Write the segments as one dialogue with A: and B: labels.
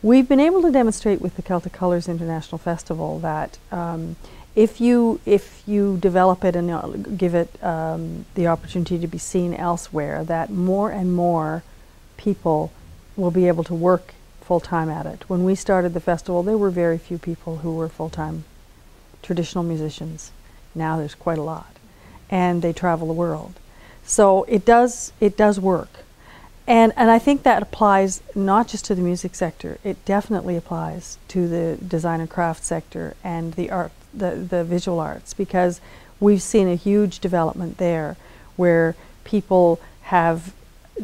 A: We've been able to demonstrate with the Celtic Colours International Festival that if you develop it and give it the opportunity to be seen elsewhere, that more and more people will be able to work full-time at it. When we started the festival, there were very few people who were full-time traditional musicians. Now there's quite a lot, and they travel the world. So it does work. And I think that applies not just to the music sector, it definitely applies to the design and craft sector and the art, the visual arts, because we've seen a huge development there where people have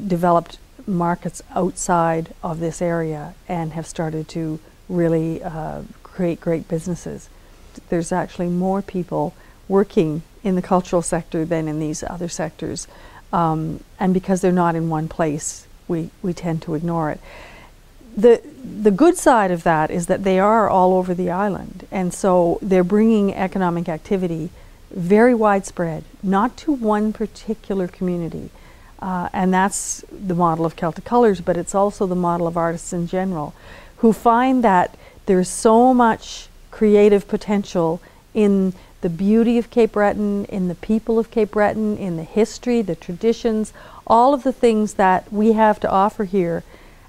A: developed markets outside of this area and have started to really create great businesses. There's actually more people working in the cultural sector than in these other sectors. And because they're not in one place, we tend to ignore it. The good side of that is that they are all over the island, and so they're bringing economic activity very widespread, not to one particular community. And that's the model of Celtic Colours, but it's also the model of artists in general, who find that there's so much creative potential in the beauty of Cape Breton, in the people of Cape Breton, in the history, the traditions, all of the things that we have to offer here.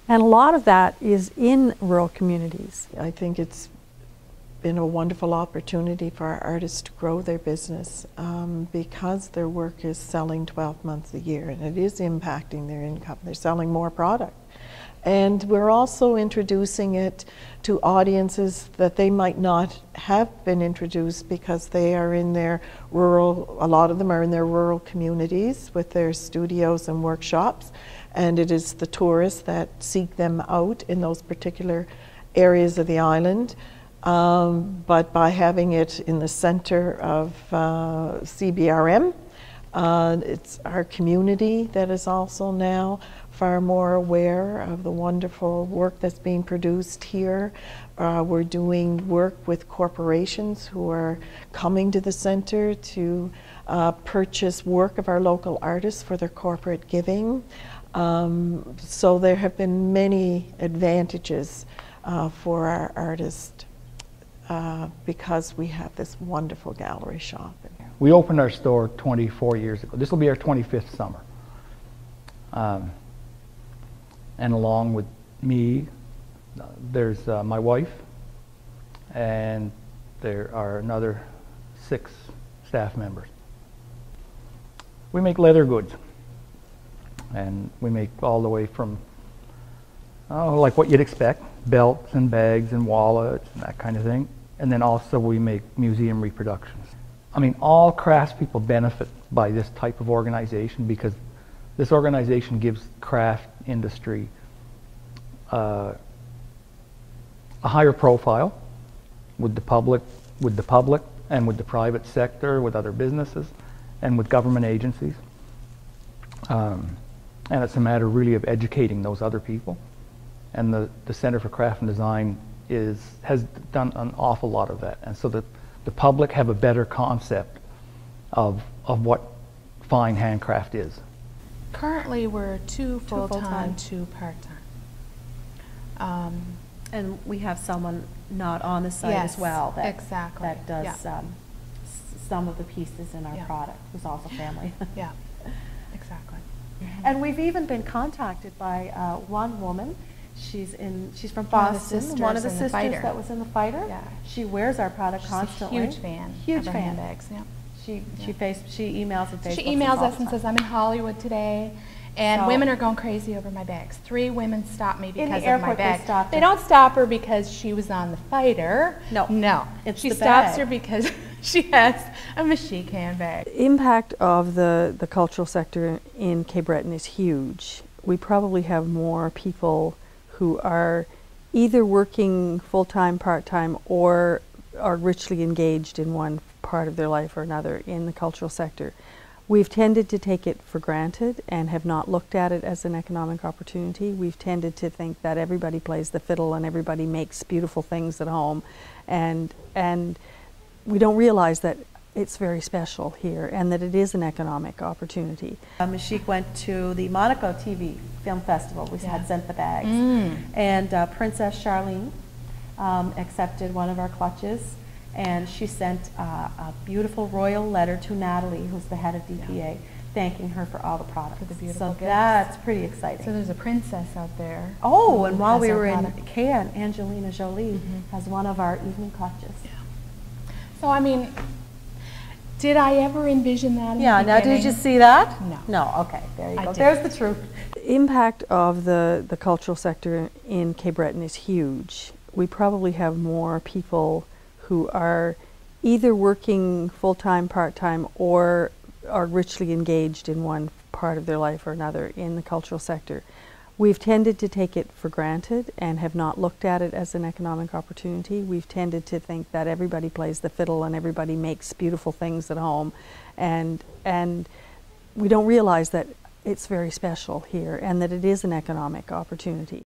A: And a lot of that is in rural communities.
B: I think it's been a wonderful opportunity for our artists to grow their business because their work is selling 12 months a year, and it is impacting their income. They're selling more product. And we're also introducing it to audiences that they might not have been introduced because they are in their rural, a lot of them are in their rural communities with their studios and workshops. And it is the tourists that seek them out in those particular areas of the island. But by having it in the center of CBRM, it's our community that is also now far more aware of the wonderful work that's being produced here. We're doing work with corporations who are coming to the center to purchase work of our local artists for their corporate giving. So there have been many advantages for our artists because we have this wonderful gallery shop.
C: We opened our store 24 years ago. This will be our 25th summer. And along with me, there's my wife, and there are another 6 staff members. We make leather goods, and we make all the way from, like what you'd expect, belts and bags and wallets and that kind of thing. And then also we make museum reproductions. I mean, all craftspeople benefit by this type of organization because this organization gives craft industry a higher profile with the public and with the private sector, with other businesses, and with government agencies. And it's a matter really of educating those other people. And the Center for Craft and Design has done an awful lot of that. And so that the public have a better concept of what fine handcraft is.
D: Currently, we're 2 full-time, 2 part-time.
E: And we have someone not on the site
D: yes,
E: as well that does some of the pieces in our product, who's also family.
D: Yeah, exactly.
E: And we've even been contacted by one woman. She's from Boston, one of the sisters that was in the fighter.
D: Yeah.
E: She wears our product
D: She's
E: constantly.
D: a huge fan of our handbags. Yeah.
E: She emails and Facebooks.
D: She emails us and says, "I'm in Hollywood today, and women are going crazy over my bags." 3 women stopped me because of my bag. They don't stop her because she was on the fighter. No. She stops her because she has a Michique handbag.
A: The impact of the cultural sector in Cape Breton is huge. We probably have more people who are either working full-time, part-time, or are richly engaged in one part of their life or another in the cultural sector. We've tended to take it for granted and have not looked at it as an economic opportunity. We've tended to think that everybody plays the fiddle and everybody makes beautiful things at home, and we don't realize that it's very special here and that it is an economic opportunity.
E: Michique went to the Monaco TV Film Festival. We had sent the bags. And Princess Charlene accepted one of our clutches, and she sent a beautiful royal letter to Natalie, who's the head of DPA, thanking her for all the products.
D: For the beautiful gifts.
E: That's pretty exciting.
D: So there's a princess out there.
E: Oh, and while we were in Cannes, Angelina Jolie has one of our evening clutches.
D: Yeah. So I mean, did I ever envision that in the beginning?
E: Now did you see that?
D: No.
E: No, okay, there you go.
D: Didn't.
E: There's the truth.
A: The impact of the cultural sector in Cape Breton is huge. We probably have more people who are either working full-time, part-time, or are richly engaged in one part of their life or another in the cultural sector. We've tended to take it for granted and have not looked at it as an economic opportunity. We've tended to think that everybody plays the fiddle and everybody makes beautiful things at home, and we don't realize that it's very special here and that it is an economic opportunity.